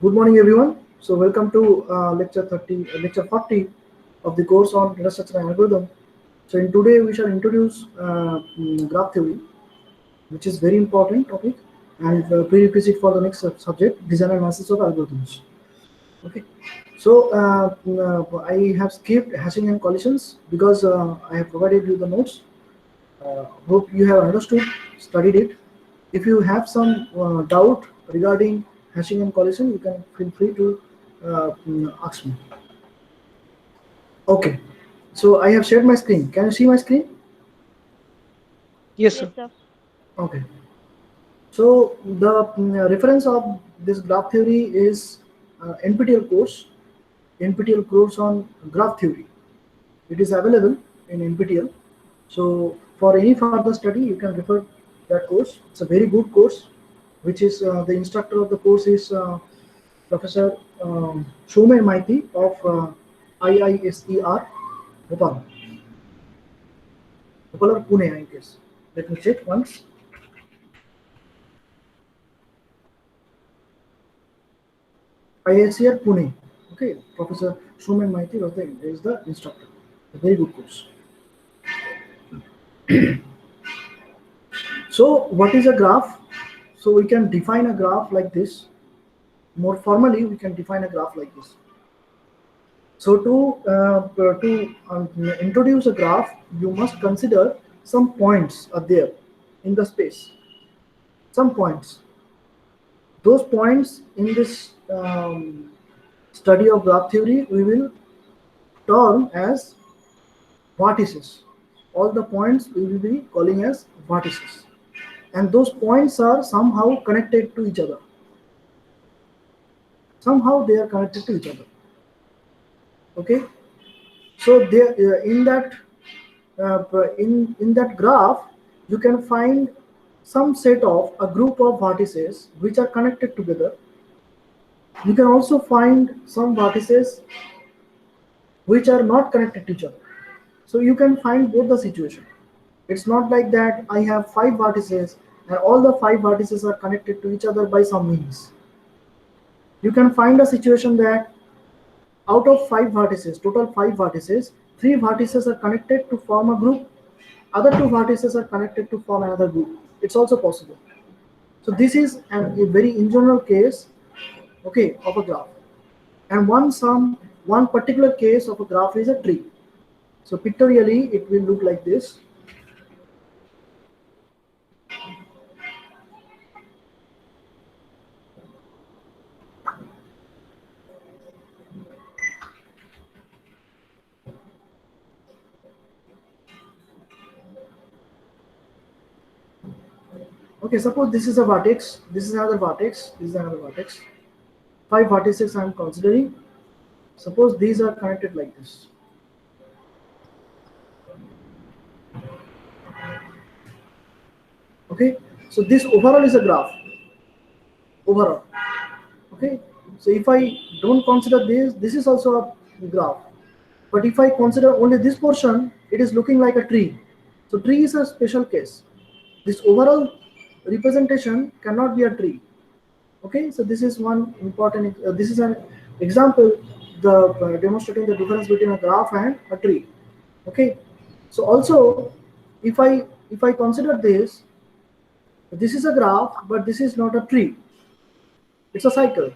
Good morning, everyone. So, welcome to lecture 40 of the course on data structure and algorithm. So, in today we shall introduce graph theory, which is very important topic and prerequisite for the next subject, design and analysis of algorithms. Okay. So, I have skipped hashing and collisions because I have provided you the notes. Hope you have understood, studied it. If you have some doubt regarding hashing and collision, you can feel free to ask me. Okay, so I have shared my screen. Can you see my screen? Yes, Yes, sir. sir. Okay. So the reference of this graph theory is NPTEL course, NPTEL course on graph theory. It is available in NPTEL. So for any further study, you can refer that course. It's a very good course, which is the instructor of the course is Professor Shomay Maiti of IISER, Bhopal, Bhopal or Pune, I guess. Let me check once. IISER Pune. Okay, Professor Shomay Maiti is the instructor. A very good course. So what is a graph? So we can define a graph like this. More formally, we can define a graph like this. So to introduce a graph, you must consider some points are there in the space. Some points. Those points in this study of graph theory, we will term as vertices. All the points we will be calling as vertices, and those points are somehow connected to each other. Somehow they are connected to each other. Okay. So there in that graph, you can find some set of a group of vertices which are connected together. You can also find some vertices which are not connected to each other. So you can find both the situation. It's not like that I have five vertices and all the five vertices are connected to each other by some means. You can find a situation that out of five vertices, total five vertices, three vertices are connected to form a group, other two vertices are connected to form another group. It's also possible. So this is a very in general case, okay, of a graph. And one particular case of a graph is a tree. So pictorially, it will look like this. Okay, suppose this is a vertex, this is another vertex, this is another vertex. Five vertices I am considering. Suppose these are connected like this. Okay, so this overall is a graph. Overall. Okay, so if I don't consider this is also a graph. But if I consider only this portion, it is looking like a tree. So tree is a special case. This overall representation cannot be a tree. Okay, so this is one important. This is an example, the demonstrating the difference between a graph and a tree. Okay, so also if I consider this is a graph, but this is not a tree. It's a cycle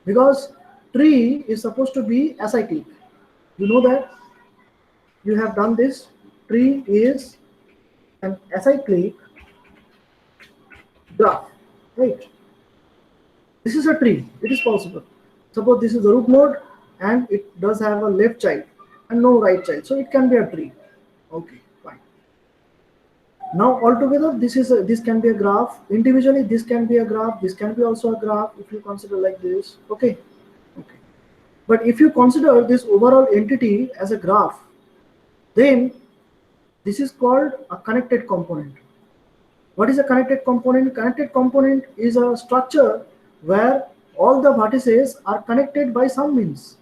because tree is supposed to be acyclic. You know that you have done this. Tree is an acyclic graph, right? This is a tree. It is possible. Suppose this is the root node and it does have a left child and no right child, so it can be a tree. Okay, fine. Now altogether, this can be a graph. Individually, this can be a graph. This can be also a graph if you consider like this. Okay, okay. But if you consider this overall entity as a graph, then this is called a connected component. What is a connected component? Connected component is a structure where all the vertices are connected by some means.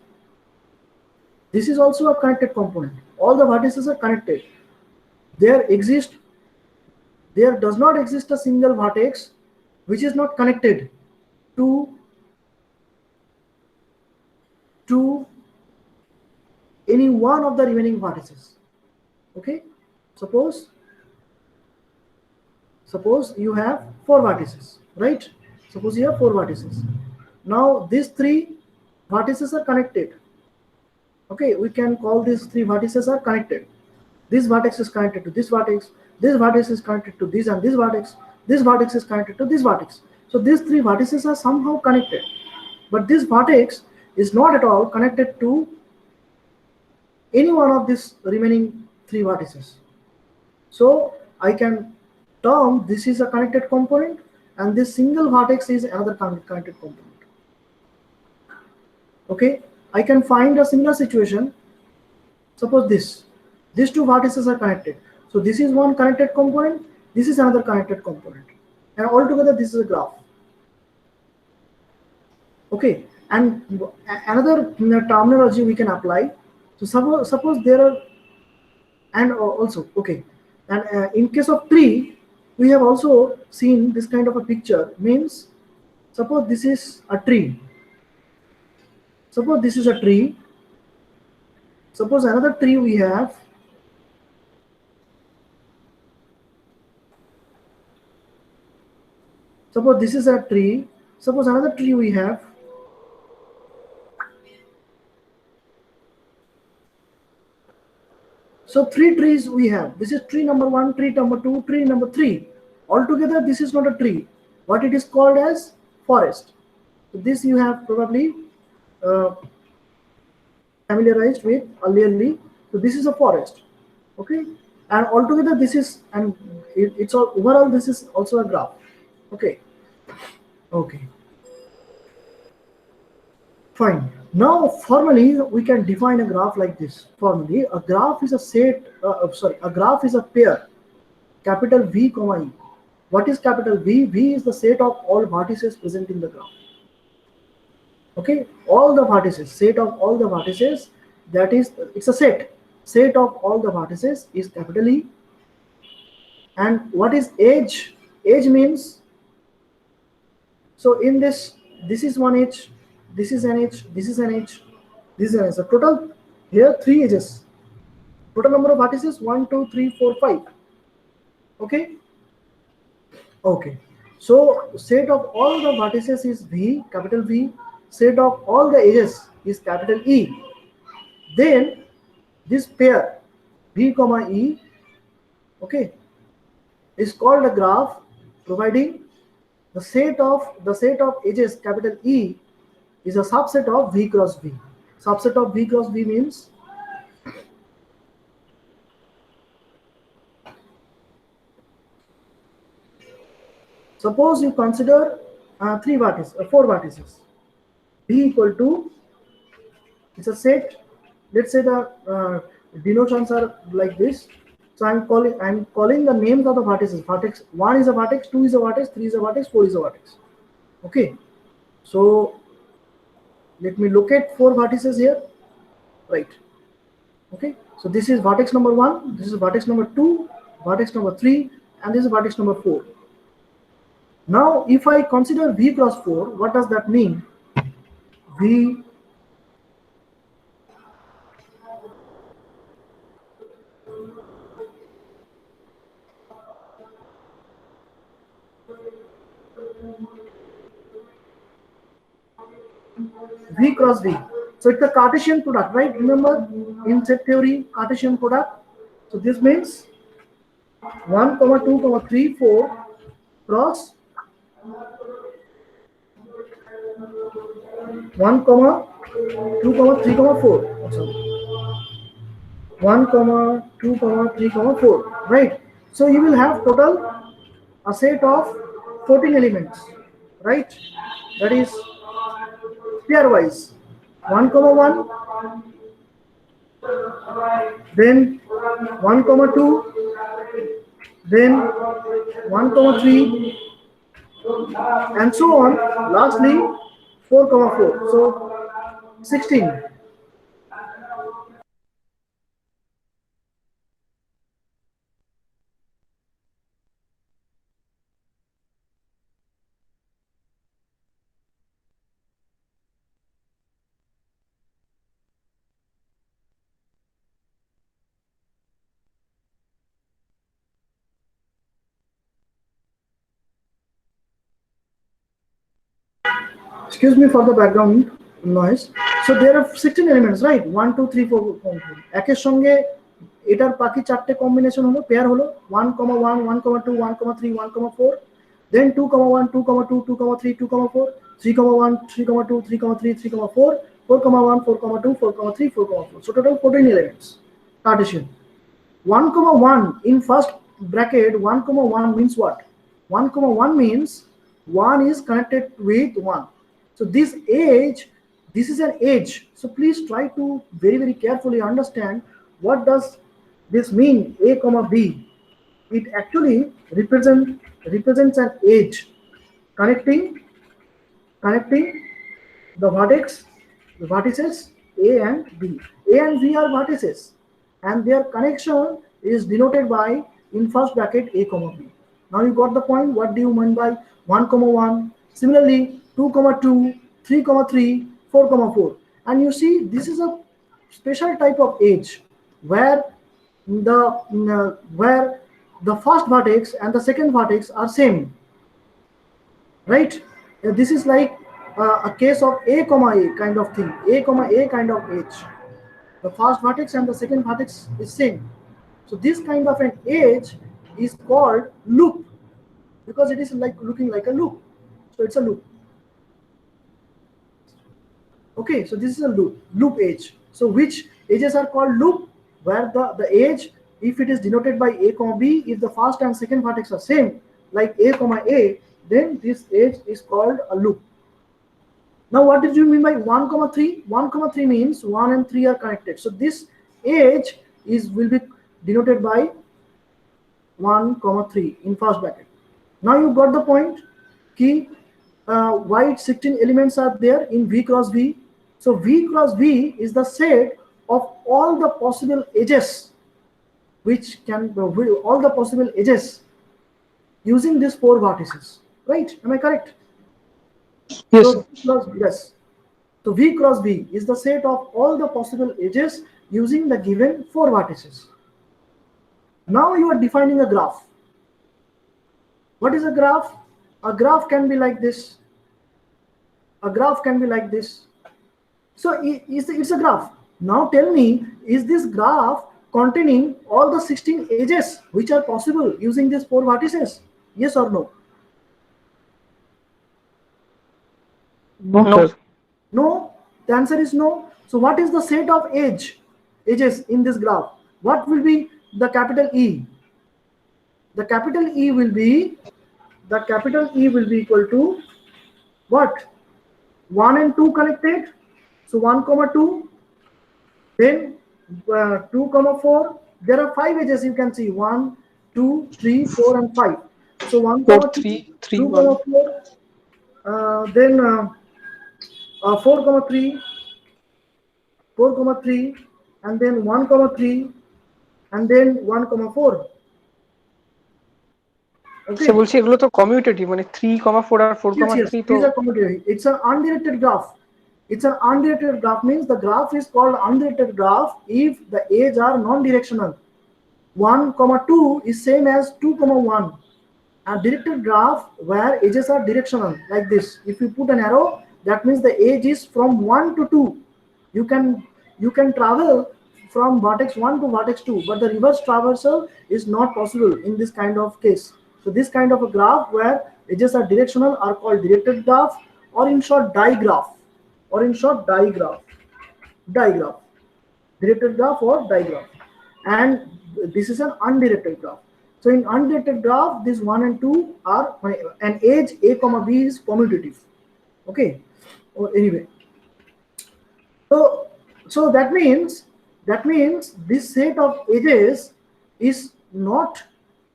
This is also a connected component. All the vertices are connected. There exist, there does not exist a single vertex which is not connected to to any one of the remaining vertices. Okay, suppose you have four vertices, right? Suppose you have four vertices. Now these three vertices are connected. Okay, we can call these three vertices are connected. This vertex is connected to this vertex is connected to this, and this vertex is connected to this vertex. So these three vertices are somehow connected, but this vertex is not at all connected to any one of these remaining three vertices. So I can term this is a connected component, and this single vertex is another connected component. Okay, I can find a similar situation. Suppose these two vertices are connected. So this is one connected component, this is another connected component, and altogether this is a graph. Okay, and another terminology we can apply. So suppose there are, and also, okay, and in case of tree, we have also seen this kind of a picture. Means, suppose this is a tree. Suppose this is a tree. Suppose another tree we have. Suppose this is a tree. Suppose another tree we have. So three trees we have. This is tree number one, tree number two, tree number three. Altogether, this is not a tree. What it is called as forest. So this you have probably uh, familiarized with earlierly. So this is a forest. Okay, and altogether this is, and it's all overall this is also a graph. Okay. Okay. Fine. Now, formally, we can define a graph like this. Formally, a graph is a set. A graph is a pair. Capital V, comma E. What is capital V? V is the set of all vertices present in the graph. Okay, all the vertices, set of all the vertices. That is, it's a set. Set of all the vertices is capital E. And what is edge? Edge means, so in this is one edge, this is an edge, this is an edge, this is an edge. So total here three edges. Total number of vertices 1, 2, 3, 4, 5. Okay. Okay. So set of all the vertices is V, capital V. Set of all the edges is capital E. Then this pair V comma E, okay, is called a graph, providing the set of edges capital E is a subset of V cross V. Subset of V cross V means, suppose you consider four vertices. V equal to, it's a set. Let's say the denotations are like this. So I'm calling the names of the vertices. Vertex 1 is a vertex, 2 is a vertex, 3 is a vertex, 4 is a vertex. Okay. So let me locate four vertices here. Right. Okay. So this is vertex number 1, this is vertex number 2, vertex number 3, and this is vertex number 4. Now, if I consider V cross 4, what does that mean? V V cross V. So it's a Cartesian product, right? Remember in set theory, Cartesian product. So this means 1, comma 2, comma 3, 4 cross 1, comma 2, comma 3, comma 4. Oh, sorry. 1, comma 2, comma 3, comma 4. Right. So you will have total a set of 14 elements, right? That is pairwise. 1, comma 1, then 1, comma 2, then 1, comma 3, and so on. Lastly, 4, comma 4. So 16. excuse me for the background noise. So there are 16 elements, right? 1 2 3 4 একের সঙ্গে এটার বাকি চারটে combination হলো pair হলো 1 1 1 2 1 3 1 4, then 2 1 2 2 2 3 2 4, 3 1 3 2 3 3 3 4, 4 1 4 2 4 3 4 4. So total 14 elements. Cartesian. 1 1 in first bracket, 1 1 means what? 1 1 means 1 is connected with 1. So this is an edge. So please try to very carefully understand what does this mean, a comma b. It actually represents an edge connecting the vertices a and b. A and b are vertices, and their connection is denoted by, in first bracket, a comma b. Now you got the point. What do you mean by 1 1? Similarly, 2 2, 3 3, 4 4. And you see, this is a special type of edge where the first vertex and the second vertex are same, right? This is like a case of a comma a kind of thing, a comma a kind of edge. The first vertex and the second vertex is same. So this kind of an edge is called loop, because it is like looking like a loop. So it's a loop. Okay, so this is a loop edge. So which edges are called loop? Where the edge, if it is denoted by a comma b, if the first and second vertex are same, like a comma a, then this edge is called a loop. Now what did you mean by 1 3? 1 3 means 1 and 3 are connected. So this edge will be denoted by 1 3 in first bracket. Now you got the point. Key why 16 elements are there in V cross V. So V cross V is the set of all the possible edges, all the possible edges using these 4 vertices, right? Am I correct? Yes. Yes. So V cross V is the set of all the possible edges using the given 4 vertices. Now you are defining a graph. What is a graph? A graph can be like this. A graph can be like this. So it's a graph. Now tell me, is this graph containing all the 16 edges which are possible using these 4 vertices? Yes or no? No, sir. No. The answer is no. So what is the set of edges in this graph? What will be the capital E? The capital E will be equal to what? 1 and 2 connected. So 1 2, then 2 4. There are 5 edges you can see, 1 2 3 4 and 5. So 1 4 3 3 2 1. 4, then 4 3 4 3, and then 1 3, and then 1 4. Okay. সে বলছি এগুলো তো commutative, মানে 3 4 আর 4 3 তো these are commutative. It's an undirected graph. It's an undirected graph means the graph is called undirected graph if the edges are non-directional. 1 2 is same as 2 1. A directed graph where edges are directional, like this. If you put an arrow, that means the edge is from 1 to 2. You can travel from vertex 1 to vertex 2, but the reverse traversal is not possible in this kind of case. So this kind of a graph where edges are directional are called directed graph, or in short digraph. Directed graph or digraph. And this is an undirected graph. So in undirected graph, this 1 and 2 are an edge a comma b is commutative. Okay. Or anyway. So that means this set of edges is not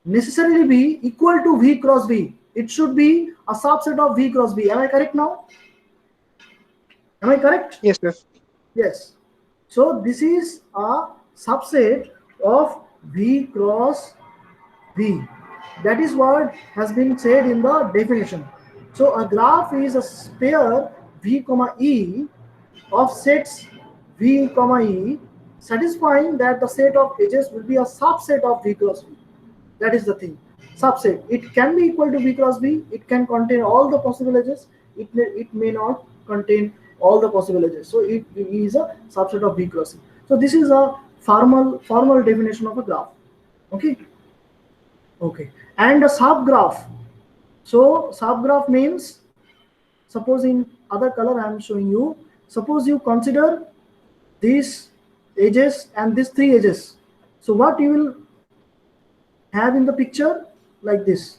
necessarily be equal to V cross V. It should be a subset of V cross V. Am I correct now? Am I correct? Yes, yes. Yes. So this is a subset of V cross V. That is what has been said in the definition. So a graph is a pair V comma E of sets V comma E, satisfying that the set of edges will be a subset of V cross V. That is the thing. Subset. It can be equal to V cross V. It can contain all the possible edges. it may not contain all the possible edges. So it is a subset of V cross E. So this is a formal definition of a graph. Okay. Okay. And a subgraph. So subgraph means, suppose in other color I am showing you. Suppose you consider these edges and these three edges. So what you will have in the picture like this,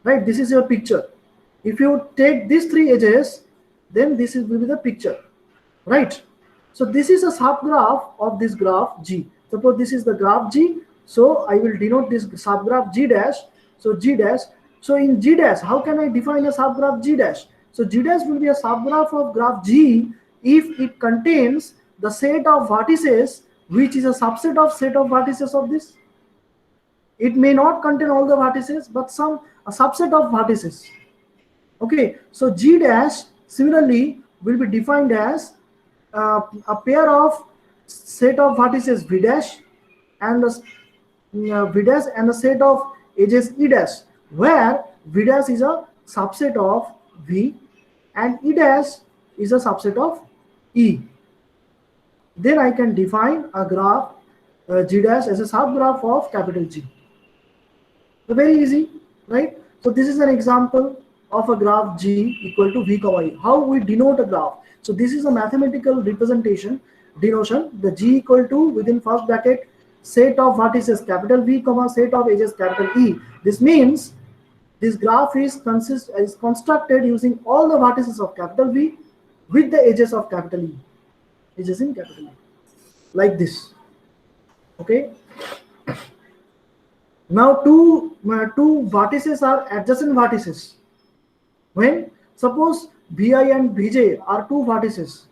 right? This is your picture. If you take these three edges, then this will be the picture, right? So this is a subgraph of this graph G. Suppose this is the graph G, so I will denote this subgraph G dash. So G dash. So in G dash, how can I define a subgraph G dash? So G dash will be a subgraph of graph G if it contains the set of vertices which is a subset of set of vertices of this. It may not contain all the vertices, but a subset of vertices. Okay, so G dash similarly will be defined as a pair of set of vertices V dash and the V dash and the set of edges E dash, where V dash is a subset of V and E dash is a subset of E. Then I can define a graph G dash as a subgraph of capital G. So very easy, right? So this is an example of a graph G equal to V comma E. How we denote a graph? So this is a mathematical denotion. The G equal to, within first bracket, set of vertices capital V comma set of edges capital E. This means this graph is constructed using all the vertices of capital V with the edges of capital E. Edges in capital E, like this. Okay. Now two vertices are adjacent vertices. When suppose Vi and Vj are two vertices,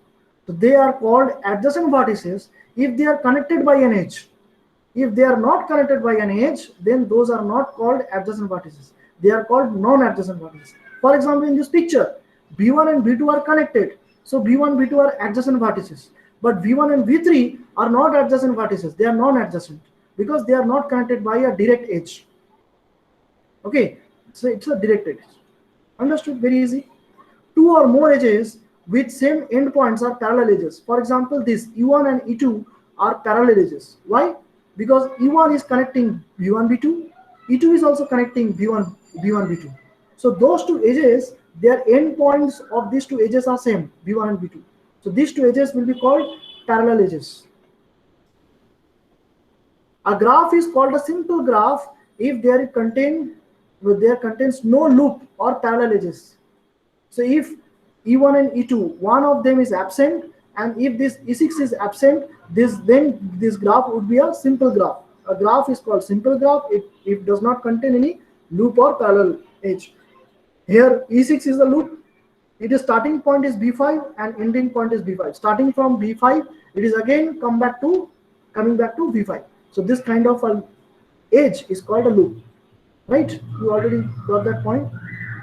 so they are called adjacent vertices if they are connected by an edge. If they are not connected by an edge, then those are not called adjacent vertices. They are called non-adjacent vertices. For example, in this picture, V1 and V2 are connected. So V1, V2 are adjacent vertices. But V1 and V3 are not adjacent vertices. They are non-adjacent because they are not connected by a direct edge. Okay, so it's a direct edge. Understood? Very easy. Two or more edges with same endpoints are parallel edges. For example, this E1 and E2 are parallel edges. Why? Because E1 is connecting V1, V2. E2 is also connecting V1, V2. So those two edges, their endpoints of these two edges are same, V1 and V2. So these two edges will be called parallel edges. A graph is called a simple graph if there contains no loop or parallel edges. So if E1 and E2, one of them is absent, and if this E6 is absent, then this graph would be a simple graph. A graph is called simple graph if it does not contain any loop or parallel edge. Here E6 is the loop. Its starting point is B5 and ending point is B5. Starting from B5, it is again coming back to V5. So this kind of an edge is called a loop. Right? You already got that point.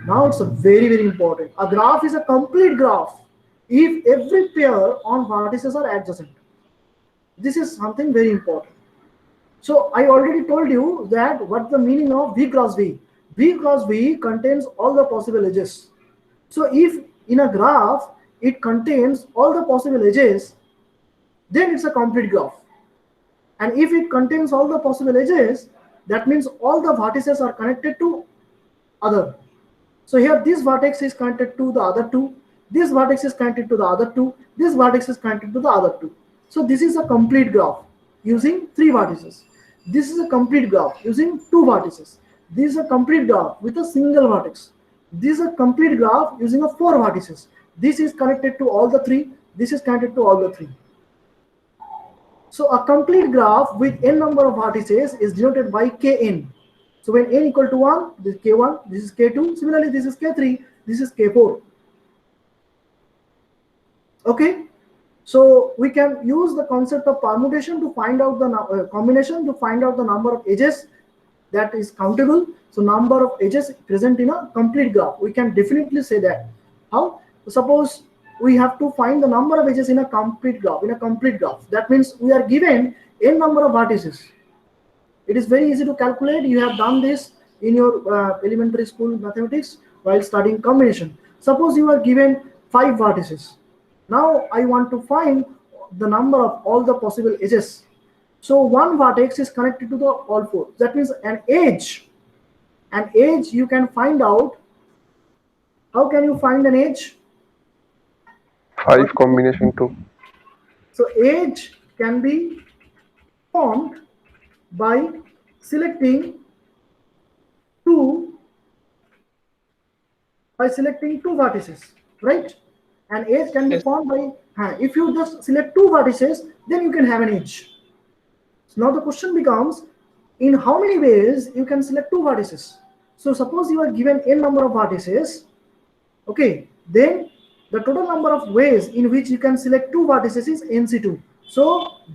Now it's a very, very important. A graph is a complete graph if every pair on vertices are adjacent. This is something very important. So I already told you that what's the meaning of V cross V. V cross V contains all the possible edges. So if in a graph it contains all the possible edges, then it's a complete graph. And if it contains all the possible edges, that means all the vertices are connected to other. So here this vertex is connected to the other two, this vertex is connected to the other two, this vertex is connected to the other two. So this is a complete graph using three vertices. This is a complete graph using two vertices. This is a complete graph with a single vertex. This is a complete graph using a four vertices. This is connected to all the three, this is connected to all the three. So a complete graph with n number of vertices is denoted by Kn. So when n equal to 1, this is K1, this is K2. Similarly, this is K3, this is K4. Okay. So we can use the concept of permutation to find out the combination to find out the number of edges that is countable. So number of edges present in a complete graph. We can definitely say that. How? Suppose we have to find the number of edges in a complete graph. That means we are given n number of vertices. It is very easy to calculate. You have done this in your elementary school mathematics. while studying combination. Suppose you are given 5 vertices. Now I want to find the number of all the possible edges. So one vertex is connected to the all 4. That means an edge you can find out. How can you find an edge? 5 combination 2. So edge can be formed by selecting two vertices, right? An edge can be Yes. formed by if you just select 2 vertices, then you can have an edge. So now the question becomes, in how many ways you can select 2 vertices? So suppose you are given n number of vertices, okay, then the total number of ways in which you can select 2 vertices is nc2. So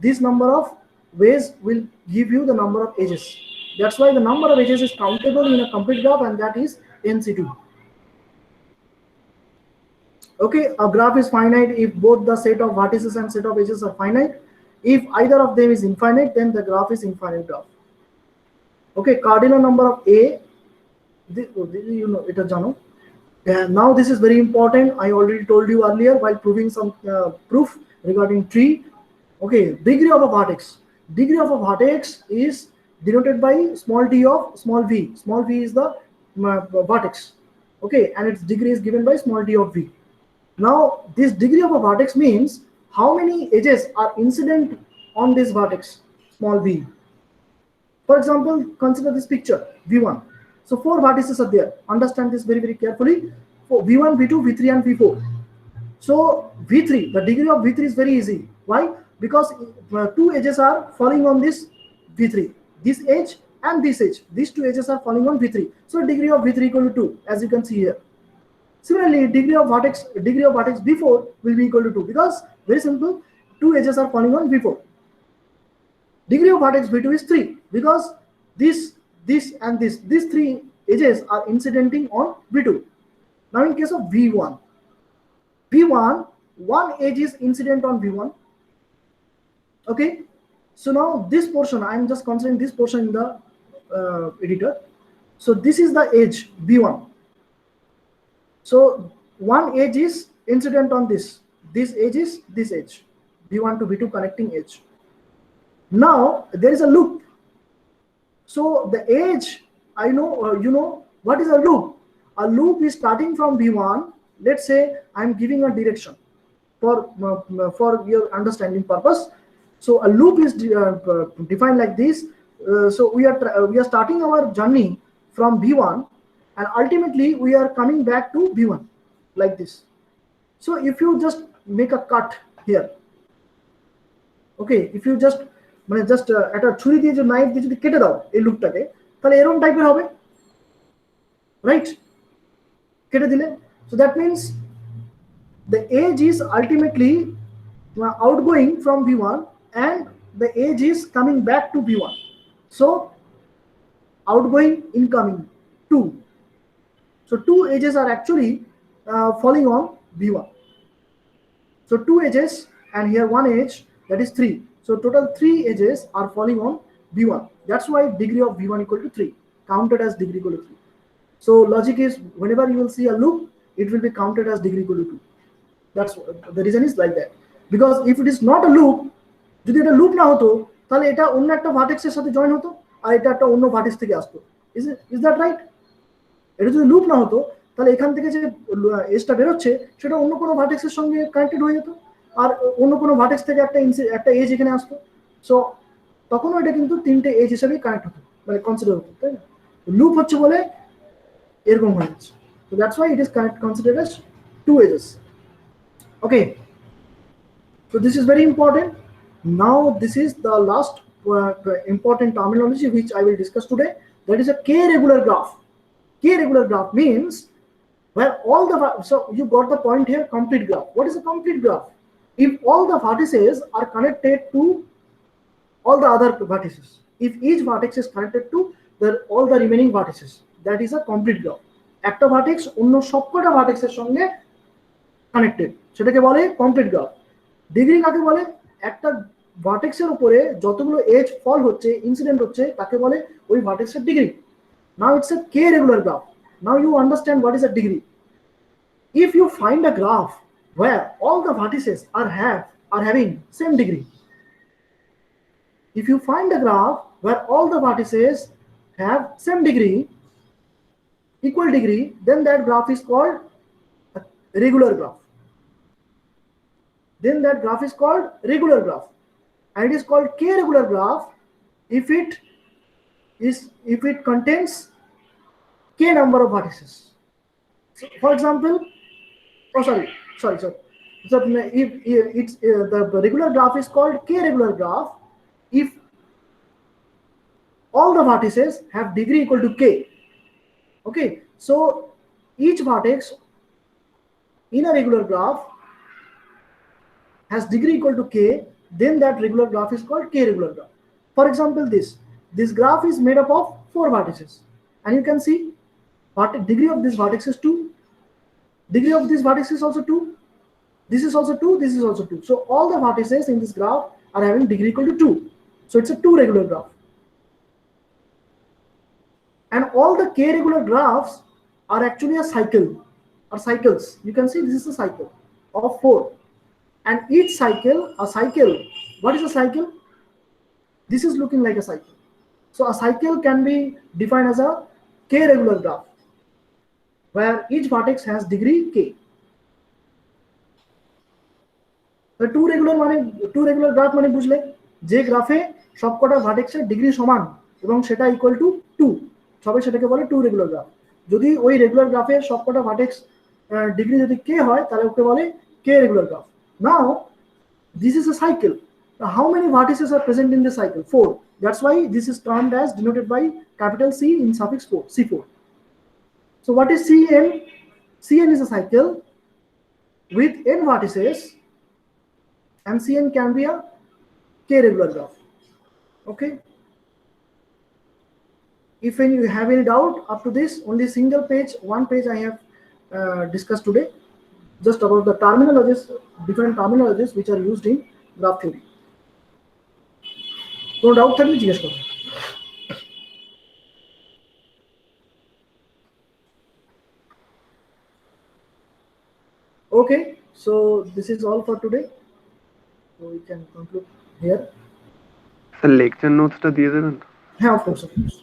this number of ways will give you the number of edges. That's why the number of edges is countable in a complete graph, and that is nc2. Okay, a graph is finite if both the set of vertices and set of edges are finite. If either of them is infinite, then the graph is infinite graph. Okay, cardinal number of A, you know it, Jano. Now this is very important. I already told you earlier while proving some proof regarding tree. Okay, degree of a vertex. Degree of a vertex is denoted by small d of small v. Small v is the vertex. Okay, and its degree is given by small d of v. Now this degree of a vertex means how many edges are incident on this vertex, small v. For example, consider this picture, V1. So 4 vertices are there. Understand this very, very carefully. For V1, V2, V3 and V4. So V3, the degree of V3 is very easy. Why? Because 2 edges are falling on this V3. This edge and this edge. These 2 edges are falling on V3. So degree of V3 equal to 2, as you can see here. Similarly, degree of vertex V4 will be equal to 2, because very simple, 2 edges are falling on V4. Degree of vertex V2 is 3, because this and these 3 edges are incidenting on V2. Now in case of V1, one edge is incident on V1. Okay, so now this portion, I am just considering this portion in the editor. So this is the edge V1. So one edge is incident on this. This edge is this edge, V1 to V2 connecting edge. Now there is a loop. So the edge, I know, you know what is a loop? A loop is starting from V1. Let's say I'm giving a direction for your understanding purpose. So a loop is defined like this. So we are starting our journey from V1, and ultimately we are coming back to V1 like this. So if you just make a cut here, okay, if you just একটা ছুরি দিয়ে যে knife দিয়ে যদি কেটে দাও এই লুপটাকে, তাহলে এরকম টাইপের হবে, রাইট? কেটে দিলে, so that means the edge is ultimately outgoing from V1 and the edge is coming back to V1. So outgoing, incoming, 2. So 2 edges are actually falling on V1. So 2 edges and here 1 edge, that is 3. So total 3 edges are falling on V1. That's why degree of V1 equal to 3, counted as degree equal to 3. So logic is, whenever you will see a loop, it will be counted as degree equal to 2. That's the reason is like that. Because if it is not a loop, যদি এটা loop না হতো তাহলে এটা অন্য একটা ভার্টেক্সের সাথে join হতো আর এটা একটা অন্য ভার্টেক্স থেকে আসতো। Is that right? এটা যদি লুপ না হতো তাহলে এখান থেকে যে এজটা বেরোচ্ছে সেটা অন্য কোনো ভার্টেক্সের সঙ্গে কানেক্টেড হয়ে যেত, আর অন্য কোনো ভার্টেক্স থেকে একটা এজ এখানে আসতো। সো তখনও এটা কিন্তু 3টে এজ হিসেবে কানেক্ট হতো, মানে কনসিডার হতো, তাই না? লুপ হচ্ছে বলে এরকম হয়ে যাচ্ছে। So that's why it is considered as 2 edges. Okay, so this is very important. Now this is the last important terminology which I will discuss today. That is a k-regular graph. K-regular graph means where all the, so you got the point here, complete graph. What is a complete graph? If all the vertices are connected to all the other vertices, if each vertex is connected to all the remaining vertices, that is a complete graph. একটা vertex অন্য সবকটা ভার্টেক্সের সঙ্গে connected, সেটাকে বলে complete graph. Degree কাকে বলে? একটা ভার্টেক্সের উপরে যতগুলো এজ ফল হচ্ছে, ইনসিডেন্ট হচ্ছে, তাকে বলে ওই ভার্টেক্সের degree. Now it's a K regular graph. Now you understand what is a degree. If you find a graph where all the vertices are having same degree, if you find a graph where all the vertices have same degree, equal degree, then that graph is called a regular graph. Then that graph is called regular graph, and it is called k regular graph if it contains k number of vertices. So, for example, sorry. So if it's the regular graph is called k regular graph if all the vertices have degree equal to k. Okay, so each vertex in a regular graph has degree equal to k, then that regular graph is called k regular graph. For example, this graph is made up of 4 vertices, and you can see degree of this vertex is 2, degree of this vertex is also 2, this is also 2, this is also 2. So all the vertices in this graph are having degree equal to 2. So it's a 2 regular graph. And all the k regular graphs are actually a cycle or cycles. You can see this is a cycle of 4. And each cycle, what is a cycle? This is looking like a cycle. So a cycle can be defined as a k regular graph, where each vertex has degree k. The two regular graph মানে বুঝলে যে গ্রাফে সবকটা ভার্টেক্সের degree সমান এবং সেটা equal to 2, সবাই সেটাকে বলে 2 রেগুলার গ্রাফ। যদি ওই রেগুলার গ্রাফের সবকটা ভার্টেক্স ডিগ্রি যদি k হয় তাহলে ওকে বলে k regular graph. Now this is a cycle. Now, how many vertices are present in the cycle? 4. That's why this is termed as denoted by capital C in suffix 4, C4. So what is Cn? Cn is a cycle with n vertices, and Cn can be a k regular graph. Okay. If you have any doubt up to this, only single page, one page I have discussed today, just about the terminologies, different terminologies which are used in graph theory. No doubt থাকলে জিজ্ঞেস করুন। Okay, so this is all for today. So we can conclude here. Sir, lecture notes টা দিয়ে দেবেন? Yeah, of course, of course.